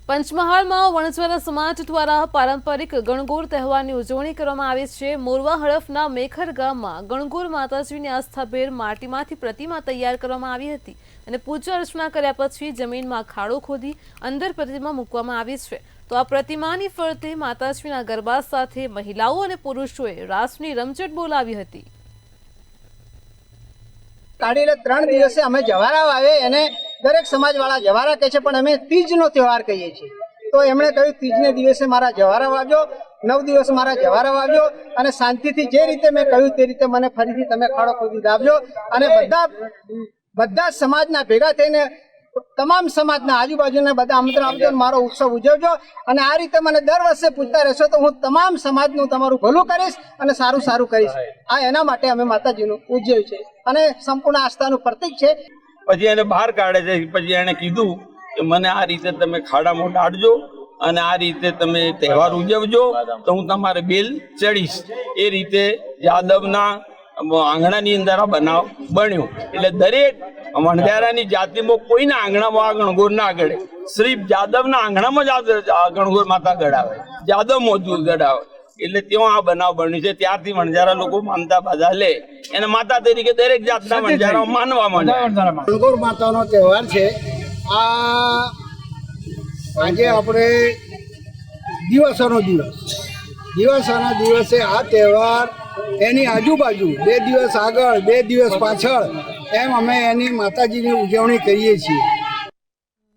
પંચમહાલમાં વણઝારા સમાજ દ્વારા પારંપરિક ગણગોર તહેવારની ઉજવણી કરવામાં આવી છે। મોરવા હડફના મેખર ગામમાં ગણગોર માતાજીની આસ્થાભેર માટીમાંથી પ્રતિમા તૈયાર કરવામાં આવી હતી અને પૂજા અર્ચના કર્યા પછી જમીનમાં ખાડો ખોદી અંદર પ્રતિમા મૂકવામાં આવી છે। તો આ પ્રતિમાની ફરતે માતાજીના ગરબા સાથે મહિલાઓ અને પુરુષોએ રાસની રમઝટ બોલાવી હતી। કાઢીને 3 દિવસે અમે જવારા આવે એને દરેક સમાજવાળા જવારા કહે છે, પણ અમે તીજનો તહેવાર કહીએ છીએ। તો એમણે કહ્યું ત્રીજને દિવસે મારા જવારા વાગ્યો, 9 દિવસ મારા જવારા વાગ્યો અને શાંતિથી જે રીતે મેં કહ્યું તે રીતે મને ફરીથી તમે ખાડો ખોદી દાબજો અને બધા સમાજના ભેગા થઈને તમામ સમાજના આજુબાજુના બધા આમંત્રણ આપજો, મારો ઉત્સવ ઉજવજો અને આ રીતે મને દર વર્ષે પૂછતા રહેશો તો હું તમામ સમાજનું તમારું ભલું કરીશ અને સારું સારું કરીશ। આ એના માટે અમે માતાજીનું ઉજવ્યું છે અને સંપૂર્ણ આસ્થાનું પ્રતીક છે। પછી એને બહાર કાઢે છે, પછી એને કીધું કે મને આ રીતે તમે ખાડામાં દાટજો અને આ રીતે તમે તહેવાર ઉજવજો તો હું તમારે બેલ ચડીશ। એ રીતે યાદવના આંગણાની અંદર આ બનાવ બન્યો। એટલે દરેક વણઝારાની જાતિમાં કોઈના આંગણામાં આ ગણગોર ના ગળે, શ્રીફ જાદવના આંગણામાં જ આ ગણગોર માતા ગળાવે, જાદવ મોજૂદ ગળાવે। એટલે ત્યાં આ બનાવ બન્યું છે। ત્યારથી વણઝારા લોકો માનતા બાધા લે એને માતા તરીકે દરેક જાતના વણઝારા માનવા માંડ્યા। ગણગોર માતાનો તહેવાર છે। આજે આપણે દિવસોના દિવસે આ તહેવાર એની આજુબાજુ 2 દિવસ આગળ 2 દિવસ પાછળ એમ અમે એની માતાજીની ઉજવણી કરીએ છીએ।